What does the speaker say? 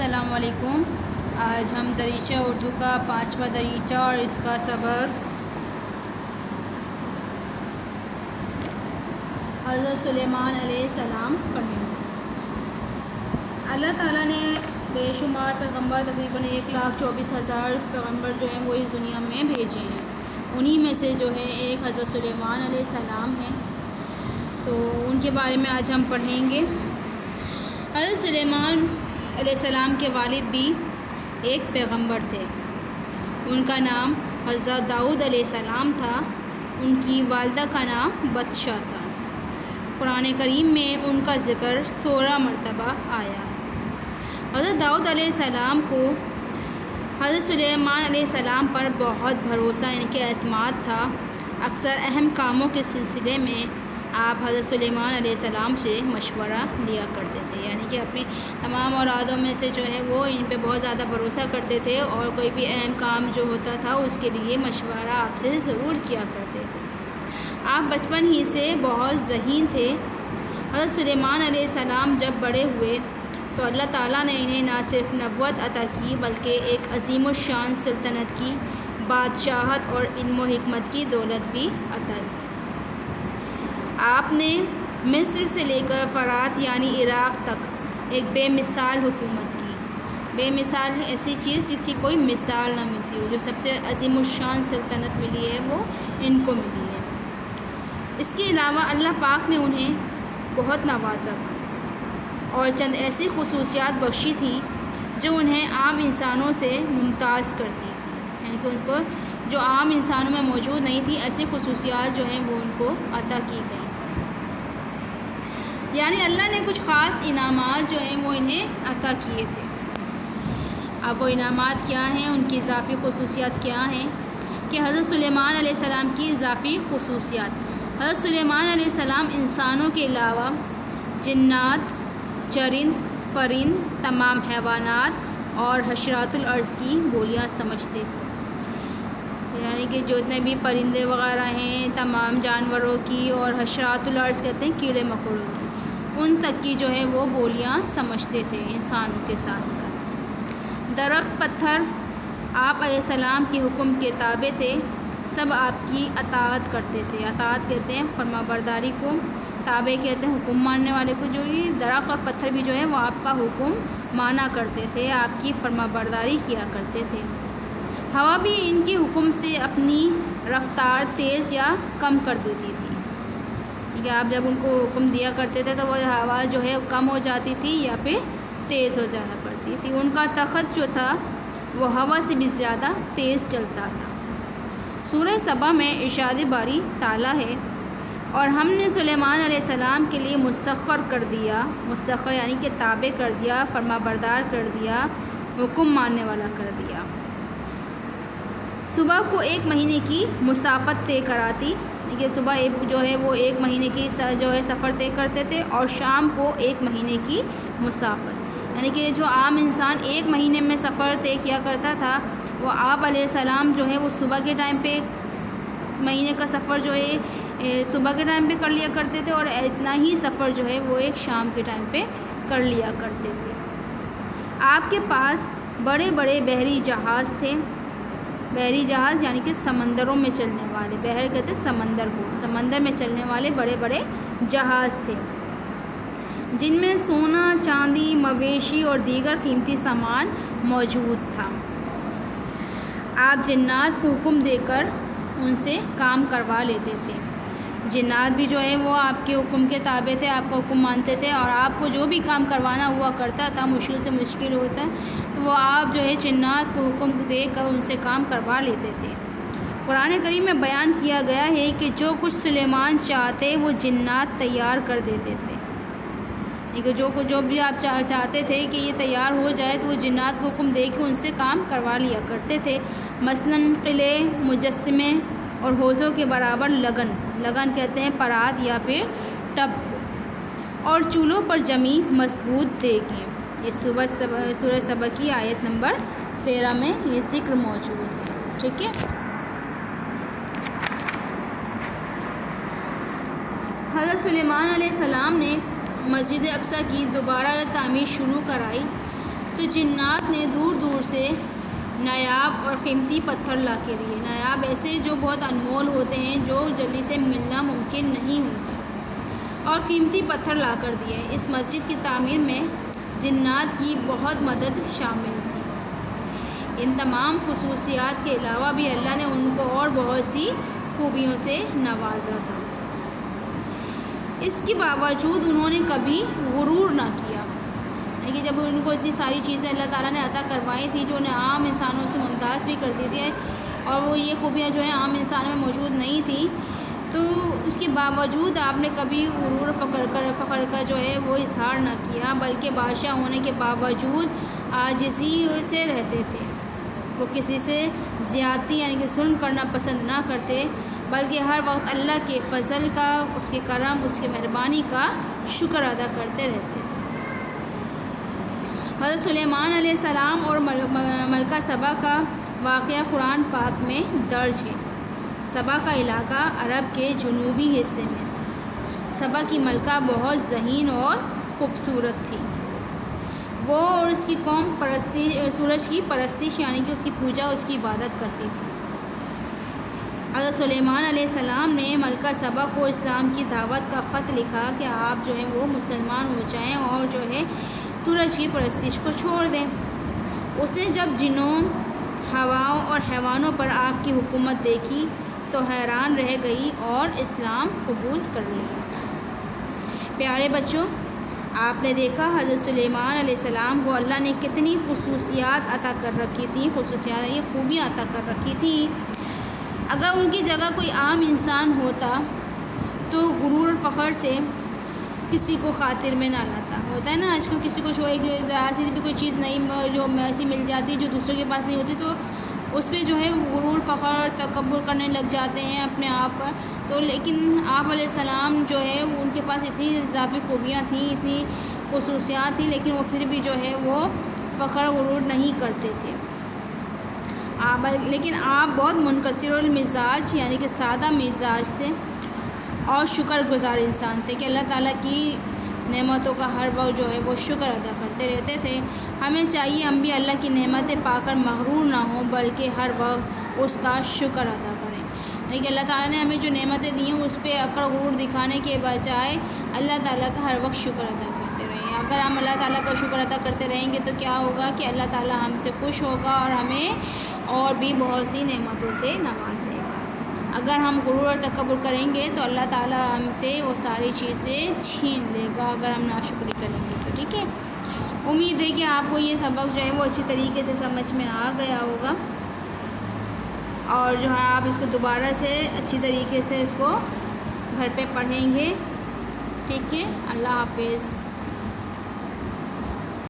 السلام علیکم۔ آج ہم دریچہ اردو کا 5واں دریچہ اور اس کا سبق حضرت سلیمان علیہ السلام پڑھیں گے۔ اللہ تعالیٰ نے بے شمار پیغمبر تقریباً 1,24,000 پیغمبر جو ہیں وہ اس دنیا میں بھیجے ہیں۔ انہی میں سے جو ہے ایک حضرت سلیمان علیہ السلام ہیں، تو ان کے بارے میں آج ہم پڑھیں گے۔ حضرت سلیمان علیہ السلام کے والد بھی ایک پیغمبر تھے۔ ان کا نام حضرت داؤد علیہ السلام تھا۔ ان کی والدہ کا نام بطشہ تھا۔ قرآن کریم میں ان کا ذکر 16 مرتبہ آیا۔ حضرت داؤد علیہ السلام کو حضرت سلیمان علیہ السلام پر بہت بھروسہ یعنی کہ اعتماد تھا۔ اکثر اہم کاموں کے سلسلے میں آپ حضرت سلیمان علیہ السلام سے مشورہ لیا کرتے تھے، یعنی کہ اپنی تمام اولادوں میں سے جو ہے وہ ان پہ بہت زیادہ بھروسہ کرتے تھے، اور کوئی بھی اہم کام جو ہوتا تھا اس کے لیے مشورہ آپ سے ضرور کیا کرتے تھے۔ آپ بچپن ہی سے بہت ذہین تھے۔ حضرت سلیمان علیہ السلام جب بڑے ہوئے تو اللہ تعالیٰ نے انہیں نہ صرف نبوت عطا کی بلکہ ایک عظیم الشان سلطنت کی، بادشاہت اور علم و حکمت کی دولت بھی عطا کی۔ آپ نے مصر سے لے کر فرات یعنی عراق تک ایک بے مثال حکومت کی۔ بے مثال ایسی چیز جس کی کوئی مثال نہ ملتی ہو، جو سب سے عظیم الشان سلطنت ملی ہے وہ ان کو ملی ہے۔ اس کے علاوہ اللہ پاک نے انہیں بہت نوازا تھا اور چند ایسی خصوصیات بخشی تھی جو انہیں عام انسانوں سے ممتاز کرتی تھی، یعنی کہ ان کو جو عام انسانوں میں موجود نہیں تھی، ایسی خصوصیات جو ہیں وہ ان کو عطا کی گئی۔ یعنی اللہ نے کچھ خاص انعامات جو ہیں وہ انہیں عطا کیے تھے۔ اب وہ انعامات کیا ہیں، ان کی اضافی خصوصیات کیا ہیں؟ کہ حضرت سلیمان علیہ السلام کی اضافی خصوصیات: حضرت سلیمان علیہ السلام انسانوں کے علاوہ جنات، چرند، پرند، تمام حیوانات اور حشرات الارض کی بولیاں سمجھتے تھے، یعنی کہ جو اتنے بھی پرندے وغیرہ ہیں، تمام جانوروں کی، اور حشرات الارض کہتے ہیں کیڑے مکوڑوں کی، ان تک کی جو ہے وہ بولیاں سمجھتے تھے انسانوں کے ساتھ ساتھ۔ درخت، پتھر آپ علیہ السلام کے حکم کے تابع تھے، سب آپ کی اطاعت کرتے تھے۔ اطاعت کہتے ہیں فرما برداری کو، تابع کہتے ہیں حکم ماننے والے کو۔ جو یہ درخت اور پتھر بھی جو ہے وہ آپ کا حکم مانا کرتے تھے، آپ کی فرما برداری کیا کرتے تھے۔ ہوا بھی ان کے حکم سے اپنی رفتار تیز یا کم کر دیتی تھی، کہ آپ جب ان کو حکم دیا کرتے تھے تو وہ ہوا جو ہے کم ہو جاتی تھی یا پھر تیز ہو جایا کرتی تھی۔ ان کا تخت جو تھا وہ ہوا سے بھی زیادہ تیز چلتا تھا۔ سورہ سبا میں ارشاد باری تعالیٰ ہے: اور ہم نے سلیمان علیہ السلام کے لیے مسخر کر دیا، مسخر یعنی کہ تابع کر دیا، فرما بردار کر دیا، حکم ماننے والا کر دیا۔ صبح کو 1 مہینے کی مسافت طے کراتی، کہ صبح جو ہے وہ 1 مہینے کی جو ہے سفر طے کرتے تھے، اور شام کو 1 مہینے کی مسافت، یعنی کہ جو عام انسان 1 مہینے میں سفر طے کیا کرتا تھا، وہ آپ علیہ السلام جو ہے وہ صبح کے ٹائم پہ 1 مہینے کا سفر جو ہے صبح کے ٹائم پہ کر لیا کرتے تھے، اور اتنا ہی سفر جو ہے وہ ایک شام کے ٹائم پہ کر لیا کرتے تھے۔ آپ کے پاس بڑے بڑے بحری جہاز تھے۔ بحری جہاز یعنی کہ سمندروں میں چلنے والے، بحر کہتے ہیں سمندر کو، سمندر میں چلنے والے بڑے بڑے جہاز تھے، جن میں سونا، چاندی، مویشی اور دیگر قیمتی سامان موجود تھا۔ آپ جنات کو حکم دے کر ان سے کام کروا لیتے تھے۔ جنات بھی جو ہے وہ آپ کے حکم کے تابع تھے، آپ کا حکم مانتے تھے، اور آپ کو جو بھی کام کروانا ہوا کرتا تھا، مشکل سے مشکل ہوتا تو وہ آپ جو ہے جنات کو حکم دے کر ان سے کام کروا لیتے تھے۔ قرآن کریم میں بیان کیا گیا ہے کہ جو کچھ سلیمان چاہتے وہ جنات تیار کر دیتے تھے، کہ جو بھی آپ چاہتے تھے کہ یہ تیار ہو جائے تو وہ جنات کو حکم دے کے ان سے کام کروا لیا کرتے تھے۔ مثلاً قلعے، مجسمے اور حوضوں کے برابر لگن کہتے ہیں پرات یا پھر ٹب کو، اور چولہوں پر جمی مضبوط دیگیں۔ یہ سورہ سبا کی آیت نمبر 13 میں یہ ذکر موجود ہے، ٹھیک ہے۔ حضرت سلیمان علیہ السلام نے مسجد اقصیٰ کی دوبارہ تعمیر شروع کرائی تو جنات نے دور دور سے نایاب اور قیمتی پتھر لا کے دیے، نایاب ایسے جو بہت انمول ہوتے ہیں، جو جلدی سے ملنا ممکن نہیں ہوتا، اور قیمتی پتھر لا کر دیے۔ اس مسجد کی تعمیر میں جنات کی بہت مدد شامل تھی۔ ان تمام خصوصیات کے علاوہ بھی اللہ نے ان کو اور بہت سی خوبیوں سے نوازا تھا۔ اس کے باوجود انہوں نے کبھی غرور نہ کیا، کہ جب ان کو اتنی ساری چیزیں اللہ تعالیٰ نے عطا کروائی تھی جو انہیں عام انسانوں سے ممتاز بھی کر دی تھی، اور وہ یہ خوبیاں جو ہیں عام انسانوں میں موجود نہیں تھیں، تو اس کے باوجود آپ نے کبھی غرور فخر کا جو ہے وہ اظہار نہ کیا، بلکہ بادشاہ ہونے کے باوجود عاجزی سے رہتے تھے۔ وہ کسی سے زیادتی یعنی کہ ظلم کرنا پسند نہ کرتے، بلکہ ہر وقت اللہ کے فضل کا، اس کے کرم، اس کی مہربانی کا شکر ادا کرتے رہتے تھے۔ حضرت سلیمان علیہ السلام اور ملکہ سبا کا واقعہ قرآن پاک میں درج ہے۔ سبا کا علاقہ عرب کے جنوبی حصے میں تھا۔ سبا کی ملکہ بہت ذہین اور خوبصورت تھی۔ وہ اور اس کی قوم سورج کی پرستش یعنی کہ اس کی پوجا، اس کی عبادت کرتی تھی۔ حضرت سلیمان علیہ السلام نے ملکہ سبا کو اسلام کی دعوت کا خط لکھا کہ آپ جو ہیں وہ مسلمان ہو جائیں اور جو ہے سورج کی پرستش کو چھوڑ دیں۔ اس نے جب جنوں، ہواؤں اور حیوانوں پر آپ کی حکومت دیکھی تو حیران رہ گئی اور اسلام قبول کر لیا۔ پیارے بچوں، آپ نے دیکھا حضرت سلیمان علیہ السلام کو اللہ نے کتنی خصوصیات عطا کر رکھی تھی، یہ خوبیاں عطا کر رکھی تھی۔ اگر ان کی جگہ کوئی عام انسان ہوتا تو غرور اور فخر سے کسی کو خاطر میں نہ لاتا۔ ہوتا ہے نا آج کل کسی کو ذرا سی بھی کوئی چیز نہیں جو ایسی مل جاتی جو دوسروں کے پاس نہیں ہوتی، تو اس پہ جو ہے غرور، فخر، تکبر کرنے لگ جاتے ہیں اپنے آپ پر۔ تو لیکن آپ علیہ السلام جو ہے ان کے پاس اتنی اضافی خوبیاں تھیں، اتنی خصوصیات تھیں، لیکن وہ پھر بھی جو ہے وہ فخر غرور نہیں کرتے تھے۔ لیکن آپ بہت منکسر المزاج یعنی کہ سادہ مزاج تھے اور شکر گزار انسان تھے کہ اللہ تعالیٰ کی نعمتوں کا ہر وقت جو ہے وہ شکر ادا کرتے رہتے تھے۔ ہمیں چاہیے ہم بھی اللہ کی نعمتیں پا کر مغرور نہ ہوں، بلکہ ہر وقت اس کا شکر ادا کریں۔ یعنی کہ اللہ تعالیٰ نے ہمیں جو نعمتیں دی ہیں اس پہ اکڑ غرور دکھانے کے بجائے اللہ تعالیٰ کا ہر وقت شکر ادا کرتے رہیں۔ اگر ہم اللہ تعالیٰ کا شکر ادا کرتے رہیں گے تو کیا ہوگا کہ اللہ تعالیٰ ہم سے خوش ہوگا اور ہمیں اور بھی بہت سی نعمتوں سے نوازے گا۔ اگر ہم غرور اور تکبر کریں گے تو اللہ تعالیٰ ہم سے وہ ساری چیزیں چھین لے گا، اگر ہم ناشکری کریں گے تو۔ ٹھیک ہے، امید ہے کہ آپ کو یہ سبق جو ہے وہ اچھی طریقے سے سمجھ میں آ گیا ہوگا، اور جو ہے آپ اس کو دوبارہ سے اچھی طریقے سے اس کو گھر پہ پڑھیں گے۔ ٹھیک ہے، اللہ حافظ۔